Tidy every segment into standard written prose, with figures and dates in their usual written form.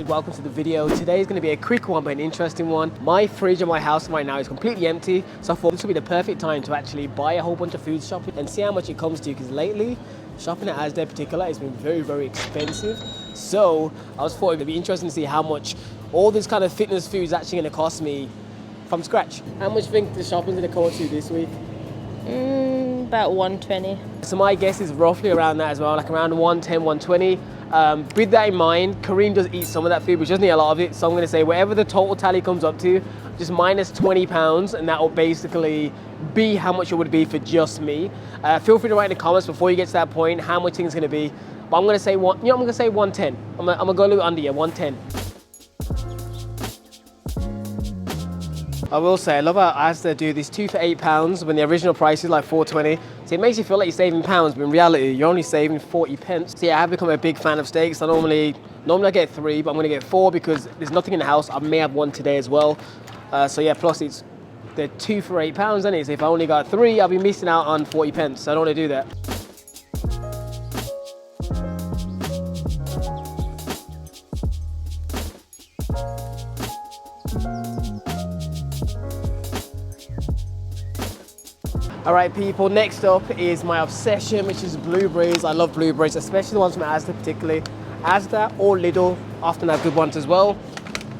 everybody, welcome to the video. Today is going to be a quick one but an interesting one. My fridge in my house right now is completely empty, so I thought this would be the perfect time to actually buy a whole bunch of food shopping and see how much it comes to, because lately shopping at Asda in particular has been very expensive. So I thought it would be interesting to see how much all this kind of fitness food is actually going to cost me from scratch. How much do you think the shopping's going to cost you this week? About 120. So my guess is roughly around that as well, like around 110, 120. With that in mind, Kareem does eat some of that food, but she doesn't eat a lot of it. So I'm going to say whatever the total tally comes up to, just minus £20, and that will basically be how much it would be for just me. Feel free to write in the comments before you get to that point how much things going to be. But I'm going to say I'm going to say 110. I'm going to go a little under, 110. I will say, I love how Asda do these 2 for £8 when the original price is like £4.20. So it makes you feel like you're saving pounds, but in reality, you're only saving 40 pence. So yeah, I have become a big fan of steaks. I normally I get 3, but I'm gonna get 4 because there's nothing in the house. I may have 1 today as well. So yeah, plus they're 2 for £8, isn't it? So if I only got 3, I'll be missing out on 40 pence. So I don't wanna do that. Alright people, next up is my obsession, which is blueberries. I love blueberries, especially the ones from Asda particularly. Asda or Lidl often have good ones as well.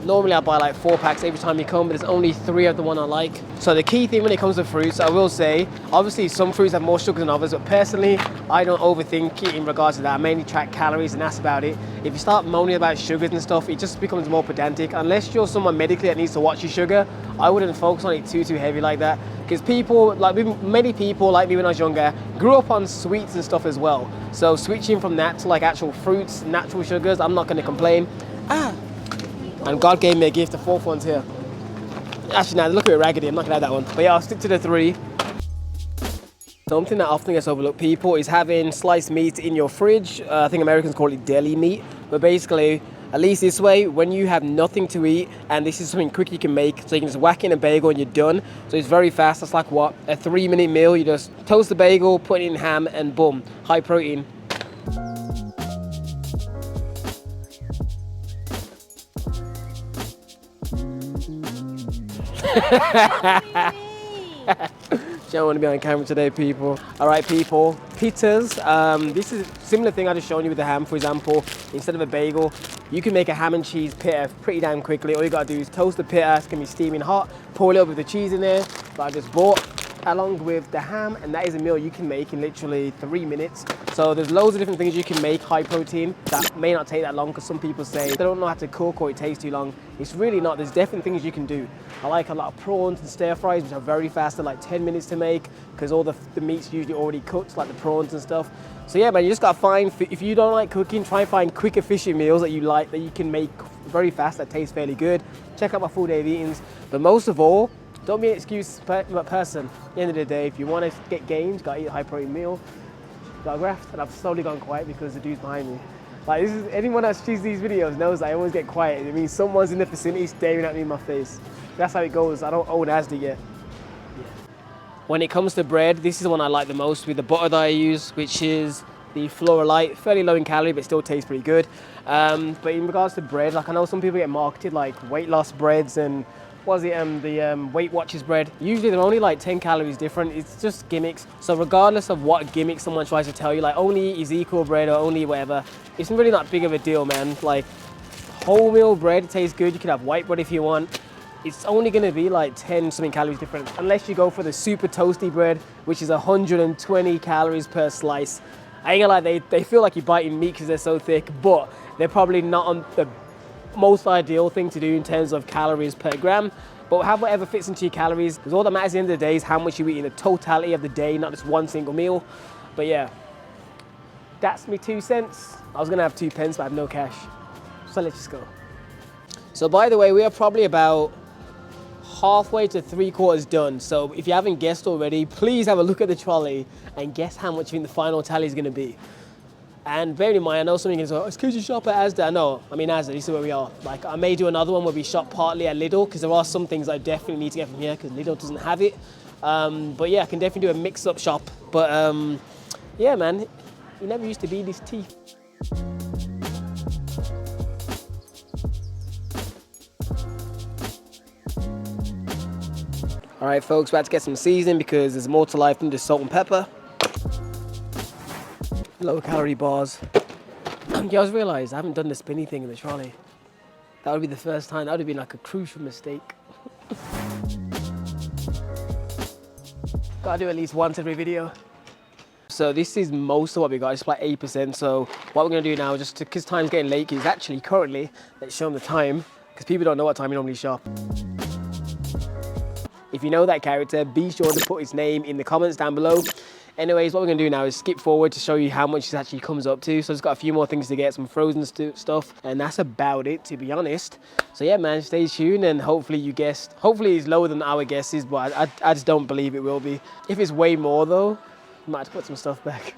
Normally I buy like 4 packs every time you come, but there's only 3 of the one I like. So the key thing when it comes to fruits, I will say, obviously some fruits have more sugar than others, but personally, I don't overthink it in regards to that. I mainly track calories and that's about it. If you start moaning about sugars and stuff, it just becomes more pedantic. Unless you're someone medically that needs to watch your sugar, I wouldn't focus on it too heavy like that. Because people, like many people like me when I was younger, grew up on sweets and stuff as well. So switching from that to like actual fruits, natural sugars, I'm not going to complain. And God gave me a gift, the 4th one's here. Actually, now look at it raggedy, I'm not gonna have that one. But yeah, I'll stick to the 3. Something that often gets overlooked, people, is having sliced meat in your fridge. I think Americans call it deli meat. But basically, at least this way, when you have nothing to eat, and this is something quick you can make, so you can just whack in a bagel and you're done. So it's very fast, that's like what? A 3-minute meal. You just toast the bagel, put in ham, and boom, high protein. Don't want to be on camera today, people. All right, people, pitas. This is a similar thing I just shown you with the ham. For example, instead of a bagel, you can make a ham and cheese pita pretty damn quickly. All you gotta do is toast the pita. It's gonna be steaming hot. Pour a little bit of the cheese in there, that I just bought, along with the ham, and that is a meal you can make in literally 3 minutes. So there's loads of different things you can make high protein that may not take that long, because some people say they don't know how to cook or it takes too long. It's really not. There's definitely things you can do. I like a lot of prawns and stir fries, which are very fast, they're like 10 minutes to make, because all the meat's usually already cooked, like the prawns and stuff. So yeah, man, you just gotta find, if you don't like cooking, try and find quick, efficient meals that you like, that you can make very fast, that taste fairly good. Check out my full day of eatings. But most of all, don't be an excuse person. At the end of the day, if you want to get gains, you gotta eat a high protein meal. Got graft, and I've slowly gone quiet because the dude's behind me. Like, anyone that sees these videos knows that I always get quiet. It means someone's in the vicinity staring at me in my face. That's how it goes. I don't own Asda yet. Yeah. When it comes to bread, this is the one I like the most with the butter that I use, which is the Floralite, fairly low in calorie, but still tastes pretty good. But in regards to bread, like I know some people get marketed like weight loss breads and the Weight Watchers bread. Usually they're only like 10 calories different. It's just gimmicks. So regardless of what gimmick someone tries to tell you, like only eat Ezekiel bread or only whatever, it's really not big of a deal, man. Like wholemeal bread tastes good. You can have white bread if you want. It's only gonna be like 10 something calories different, unless you go for the super toasty bread, which is 120 calories per slice. I ain't gonna lie, they feel like you're biting meat because they're so thick, but they're probably not on the most ideal thing to do in terms of calories per gram. But have whatever fits into your calories, because all that matters at the end of the day is how much you eat in the totality of the day, not just one single meal. But yeah, that's me 2 cents. I was gonna have 2 pence, but I have no cash. So let's just go. So by the way, we are probably about halfway to 3/4 done. So if you haven't guessed already, please have a look at the trolley and guess how much you think the final tally is gonna be. And bear in mind, I know something is, oh, it's because you shop at Asda. No, I mean Asda, this is where we are. Like, I may do another one where we shop partly at Lidl, because there are some things I definitely need to get from here, because Lidl doesn't have it. But yeah, I can definitely do a mix-up shop. But yeah, man, it never used to be this tea. All right, folks, we're about to get some seasoning because there's more to life than just salt and pepper. Low calorie bars. I just realized I haven't done the spinny thing in the trolley. That would be the first time. That would have been like a crucial mistake. Gotta do at least once every video. So this is most of what we got. It's like 8%. So what we're gonna do now, just because time's getting late, is actually currently, let's show them the time, because people don't know what time we normally shop. If you know that character, be sure to put his name in the comments down below. Anyways, what we're gonna do now is skip forward to show you how much this actually comes up to. So it's got a few more things to get, some frozen stuff, and that's about it, to be honest. So yeah, man, stay tuned, and hopefully you guessed. Hopefully it's lower than our guesses, but I just don't believe it will be. If it's way more though, we might have to put some stuff back.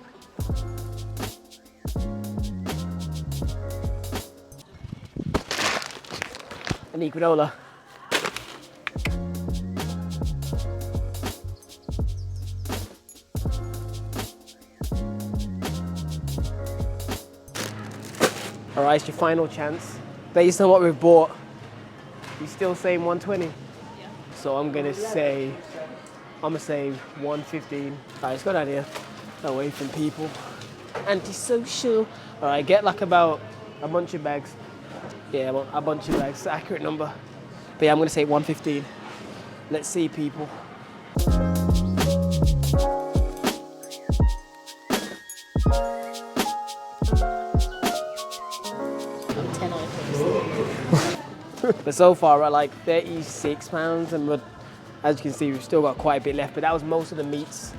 I need granola. All right, it's your final chance. Based on what we've bought, you still saying 120? Yeah. So I'm gonna say 115. All right, let's go down here, away from people. Antisocial. All right, get like about a bunch of bags. Yeah, a bunch of bags, accurate number. But yeah, I'm gonna say 115. Let's see, people. But so far we're at like £36, and as you can see, we've still got quite a bit left, but that was most of the meats.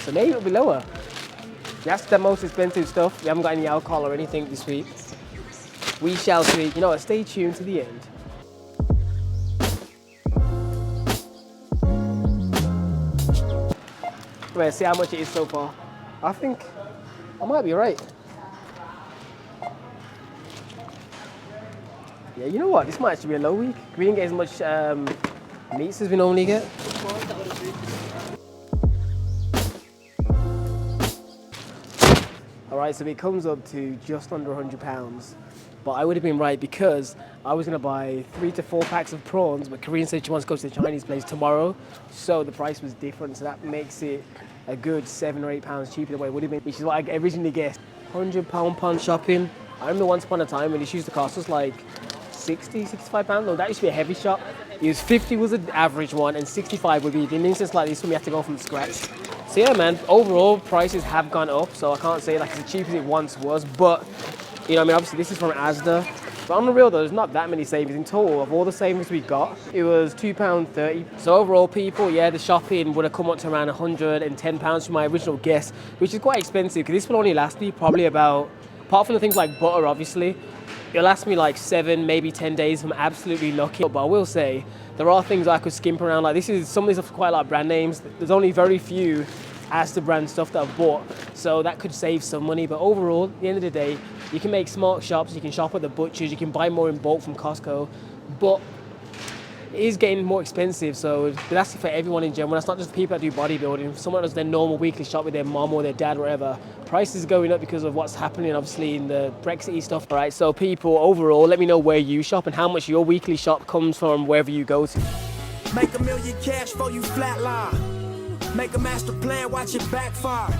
So maybe it'll be lower. That's the most expensive stuff. We haven't got any alcohol or anything this week. We shall see. You know what, stay tuned to the end. Let's see how much it is so far. I think I might be right. Yeah, you know what? This might actually be a low week. We didn't get as much meats as we normally get. All right, so it comes up to just under £100. But I would have been right because I was gonna buy 3 to 4 packs of prawns, but Karine said she wants to go to the Chinese place tomorrow. So the price was different, so that makes it a good £7 or £8 cheaper than what it would have been, which is what I originally guessed. £100 pond shopping. I remember once upon a time when this used to cost us like 60, 65 pounds. No, that used to be a heavy shop. It was 50 was an average one, and 65 would be in instances like this when we have to go from scratch. So yeah, man, overall prices have gone up, so I can't say like it's as cheap as it once was, but you know, I mean, obviously this is from Asda. But on the real though, there's not that many savings in total. Of all the savings we got, it was £2.30. So overall, people, yeah, the shopping would have come up to around £110 from my original guess, which is quite expensive because this will only last me probably about, apart from the things like butter, obviously, it'll last me like 7, maybe 10 days if I'm absolutely lucky. But I will say, there are things I could skimp around. Like some of these are quite a lot of brand names. There's only very few Asda brand stuff that I've bought. So that could save some money. But overall, at the end of the day, you can make smart shops. You can shop at the butchers. You can buy more in bulk from Costco. But it is getting more expensive, so that's for everyone in general. That's not just people that do bodybuilding. Someone that does their normal weekly shop with their mom or their dad or whatever. Prices are going up because of what's happening, obviously, in the Brexit stuff. All right, so people, overall, let me know where you shop and how much your weekly shop comes from wherever you go to. Make $1 million cash for you flatline. Make a master plan, watch it backfire.